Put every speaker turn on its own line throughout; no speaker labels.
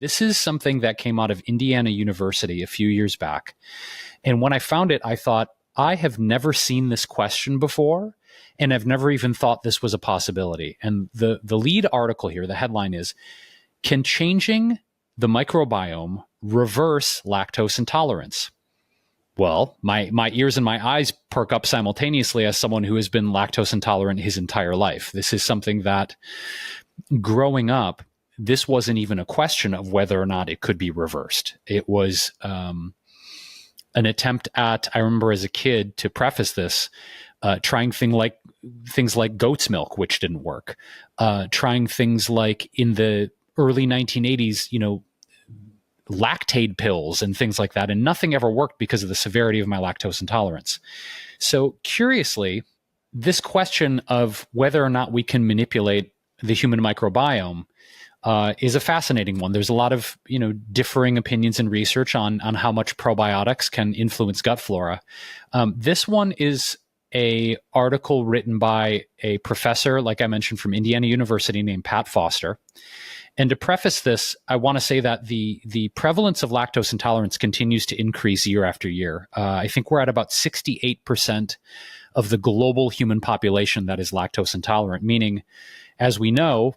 This is something that came out of Indiana University a few years back. And when I found it, I thought, I have never seen this question before, and I've never even thought this was a possibility. And the lead article here, the headline is, "Can changing the microbiome reverse lactose intolerance?" Well, my ears and my eyes perk up simultaneously as someone who has been lactose intolerant his entire life. This is something that, growing up, this wasn't even a question of whether or not it could be reversed. It was an attempt at, I remember as a kid, to preface this, trying things like goat's milk, which didn't work. Trying things like, in the early 1980s, Lactaid pills and things like that, and nothing ever worked because of the severity of my lactose intolerance. So curiously, this question of whether or not we can manipulate the human microbiome is a fascinating one. There's a lot of differing opinions and research on how much probiotics can influence gut flora. This one is a article written by a professor, like I mentioned, from Indiana University, named Pat Foster. And to preface this, I want to say that the prevalence of lactose intolerance continues to increase year after year. I think we're at about 68% of the global human population that is lactose intolerant, meaning, as we know,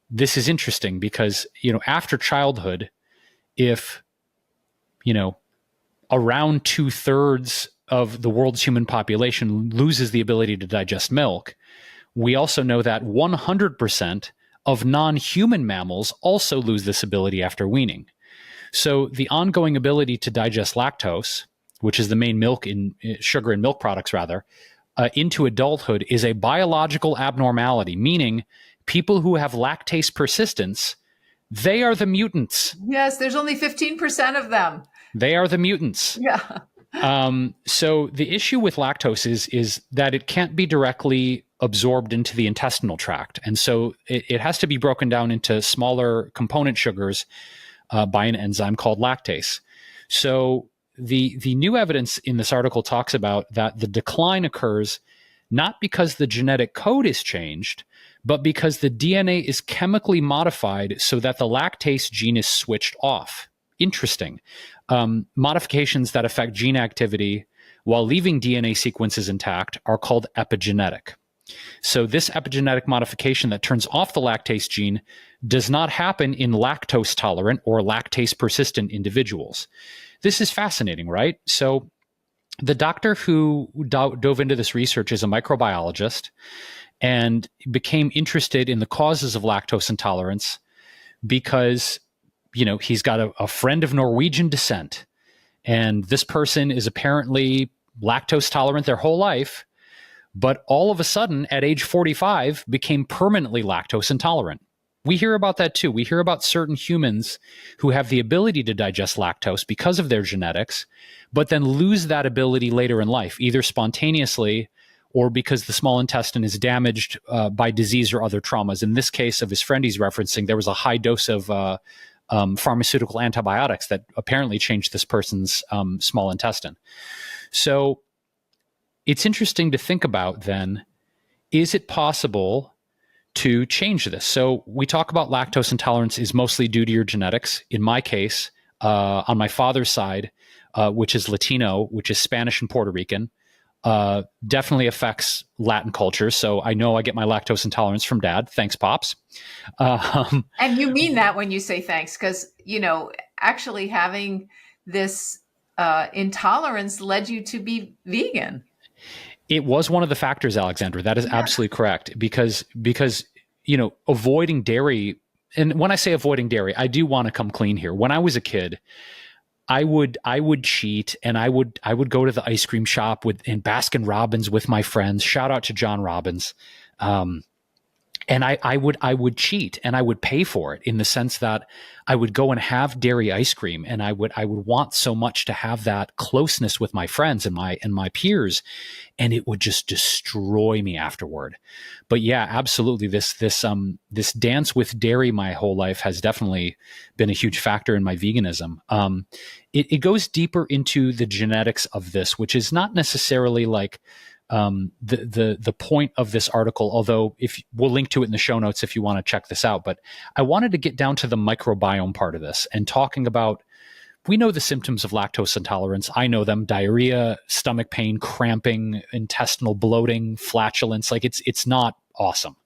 this is interesting because, after childhood, if, around 2/3 of the world's human population loses the ability to digest milk, we also know that 100% of non-human mammals also lose this ability after weaning. So the ongoing ability to digest lactose, which is the main sugar in milk products rather, into adulthood is a biological abnormality, meaning people who have lactase persistence, they are the mutants.
Yes, there's only 15% of them.
They are the mutants.
Yeah.
So the issue with lactose is that it can't be directly absorbed into the intestinal tract. And so it has to be broken down into smaller component sugars by an enzyme called lactase. So the new evidence in this article talks about that the decline occurs not because the genetic code is changed, but because the DNA is chemically modified so that the lactase gene is switched off. Interesting. Modifications that affect gene activity while leaving DNA sequences intact are called epigenetic. So this epigenetic modification that turns off the lactase gene does not happen in lactose tolerant or lactase persistent individuals. This is fascinating, right? So the doctor who dove into this research is a microbiologist and became interested in the causes of lactose intolerance because, he's got a friend of Norwegian descent, and this person is apparently lactose tolerant their whole life, but all of a sudden at age 45 became permanently lactose intolerant. We hear about that too. We hear about certain humans who have the ability to digest lactose because of their genetics, but then lose that ability later in life, either spontaneously or because the small intestine is damaged by disease or other traumas. In this case of his friend he's referencing, there was a high dose of pharmaceutical antibiotics that apparently changed this person's small intestine. So it's interesting to think about then, is it possible to change this? So we talk about lactose intolerance is mostly due to your genetics. In my case, on my father's side, which is Latino, which is Spanish and Puerto Rican, definitely affects Latin culture. So I know I get my lactose intolerance from dad. Thanks, Pops.
And you mean that when you say thanks, because, actually having this intolerance led you to be vegan.
It was one of the factors, Alexandra. That is absolutely correct. Because, avoiding dairy, and when I say avoiding dairy, I do want to come clean here. When I was a kid, I would cheat, and I would go to the ice cream shop in Baskin Robbins with my friends. Shout out to John Robbins. And I would cheat, and I would pay for it in the sense that I would go and have dairy ice cream, and I would want so much to have that closeness with my friends and my peers, and it would just destroy me afterward. But yeah, absolutely, this dance with dairy my whole life has definitely been a huge factor in my veganism. It goes deeper into the genetics of this, which is not necessarily like the point of this article, although if we'll link to it in the show notes if you want to check this out, but I wanted to get down to the microbiome part of this and talking about, we know the symptoms of lactose intolerance. I know them: diarrhea, stomach pain, cramping, intestinal bloating, flatulence. Like it's not awesome.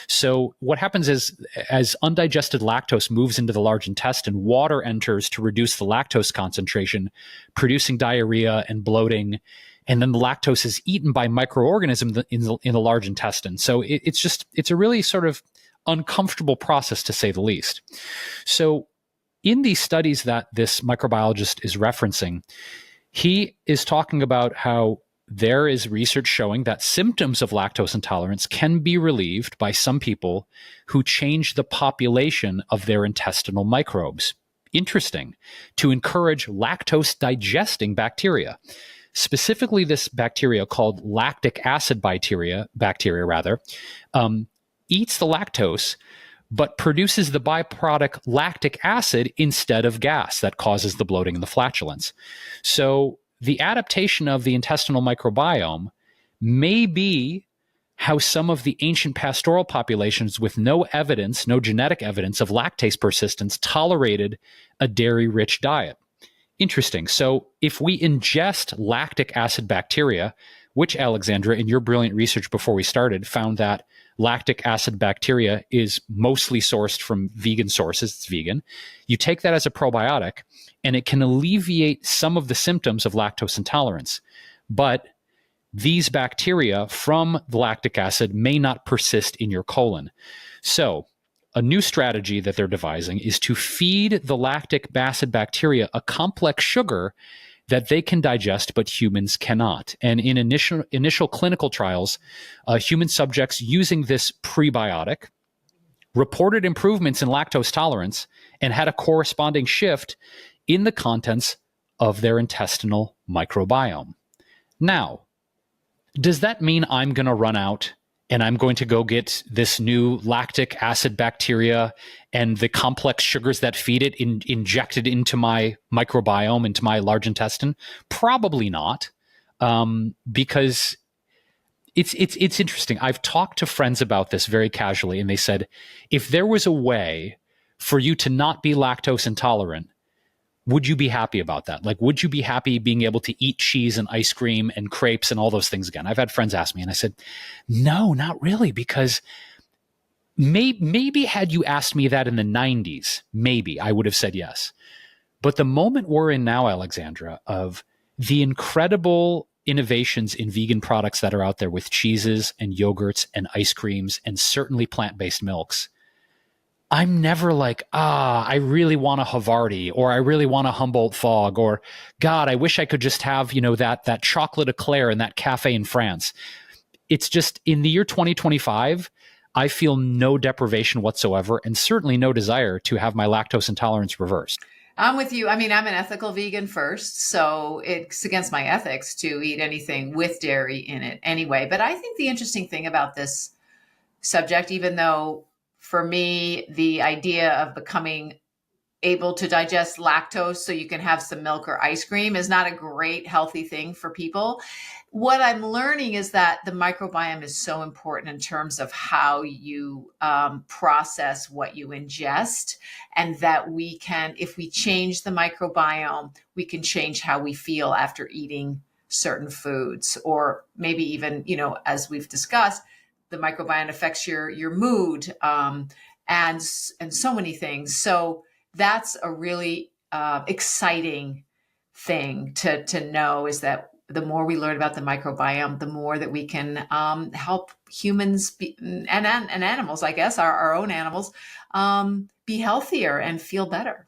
So what happens is, as undigested lactose moves into the large intestine, water enters to reduce the lactose concentration, producing diarrhea and bloating. And then the lactose is eaten by microorganisms in the large intestine. So it's a really sort of uncomfortable process, to say the least. So in these studies that this microbiologist is referencing, he is talking about how there is research showing that symptoms of lactose intolerance can be relieved by some people who change the population of their intestinal microbes. Interesting. To encourage lactose digesting bacteria. Specifically, this bacteria called lactic acid bacteria, eats the lactose, but produces the byproduct lactic acid instead of gas that causes the bloating and the flatulence. So the adaptation of the intestinal microbiome may be how some of the ancient pastoral populations with no genetic evidence of lactase persistence tolerated a dairy-rich diet. Interesting. So if we ingest lactic acid bacteria, which, Alexandra, in your brilliant research before we started, found that lactic acid bacteria is mostly sourced from vegan sources, it's vegan, you take that as a probiotic, and it can alleviate some of the symptoms of lactose intolerance. But these bacteria from the lactic acid may not persist in your colon. So a new strategy that they're devising is to feed the lactic acid bacteria a complex sugar that they can digest, but humans cannot. And in initial clinical trials, human subjects using this prebiotic reported improvements in lactose tolerance and had a corresponding shift in the contents of their intestinal microbiome. Now, does that mean I'm going to run out and I'm going to go get this new lactic acid bacteria and the complex sugars that feed it injected into my microbiome, into my large intestine? Probably not, because it's interesting. I've talked to friends about this very casually, and they said, if there was a way for you to not be lactose intolerant, would you be happy about that? Like, would you be happy being able to eat cheese and ice cream and crepes and all those things again? I've had friends ask me, and I said, no, not really, because maybe had you asked me that in the 90s, maybe I would have said yes. But the moment we're in now, Alexandra, of the incredible innovations in vegan products that are out there with cheeses and yogurts and ice creams and certainly plant-based milks, I'm never like, I really want a Havarti, or I really want a Humboldt Fog, or God, I wish I could just have, that chocolate eclair in that cafe in France. It's just, in the year 2025, I feel no deprivation whatsoever, and certainly no desire to have my lactose intolerance reversed.
I'm with you. I mean, I'm an ethical vegan first, so it's against my ethics to eat anything with dairy in it anyway. But I think the interesting thing about this subject, even though for me, the idea of becoming able to digest lactose so you can have some milk or ice cream is not a great healthy thing for people. What I'm learning is that the microbiome is so important in terms of how you process what you ingest, and that we can, if we change the microbiome, we can change how we feel after eating certain foods, or maybe even, as we've discussed, the microbiome affects your mood, and so many things. So that's a really exciting thing to know, is that the more we learn about the microbiome, the more that we can help humans and animals, I guess, our own animals, be healthier and feel better.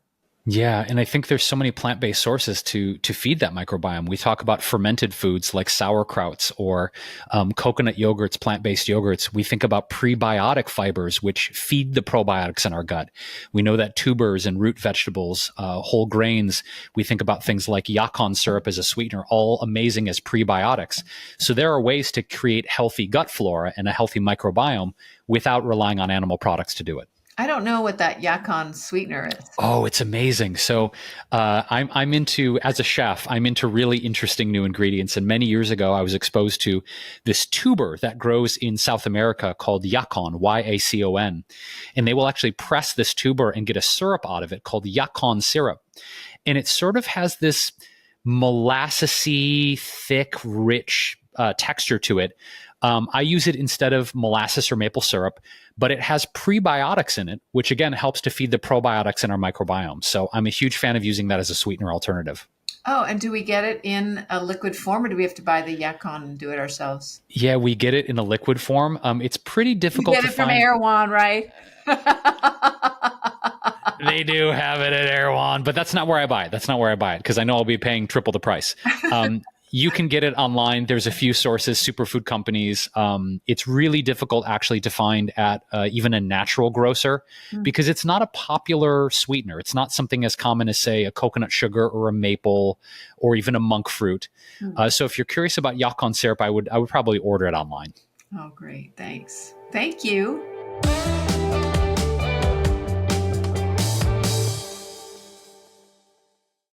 Yeah, and I think there's so many plant-based sources to feed that microbiome. We talk about fermented foods like sauerkrauts or coconut yogurts, plant-based yogurts. We think about prebiotic fibers, which feed the probiotics in our gut. We know that tubers and root vegetables, whole grains, we think about things like yacon syrup as a sweetener, all amazing as prebiotics. So there are ways to create healthy gut flora and a healthy microbiome without relying on animal products to do it.
I don't know what that Yacon sweetener is.
Oh, it's amazing. So I'm into, as a chef, I'm into really interesting new ingredients. And many years ago, I was exposed to this tuber that grows in South America called yacon, Yacon. And they will actually press this tuber and get a syrup out of it called yacon syrup. And it sort of has this molassesy, thick, rich texture to it. I use it instead of molasses or maple syrup, but it has prebiotics in it, which again helps to feed the probiotics in our microbiome. So I'm a huge fan of using that as a sweetener alternative.
Oh, and do we get it in a liquid form, or do we have to buy the Yacon and do it ourselves?
Yeah, we get it in a liquid form. It's pretty
You
difficult
get
to
it from
find.
Erewhon, right?
They do have it at Erewhon, but that's not where I buy it. That's not where I buy it because I know I'll be paying triple the price. You can get it online. There's a few sources, superfood companies. It's really difficult actually to find at even a natural grocer because it's not a popular sweetener. It's not something as common as, say, a coconut sugar or a maple or even a monk fruit. So if you're curious about Yacon syrup, I would probably order it online.
Oh, great. Thanks. Thank you.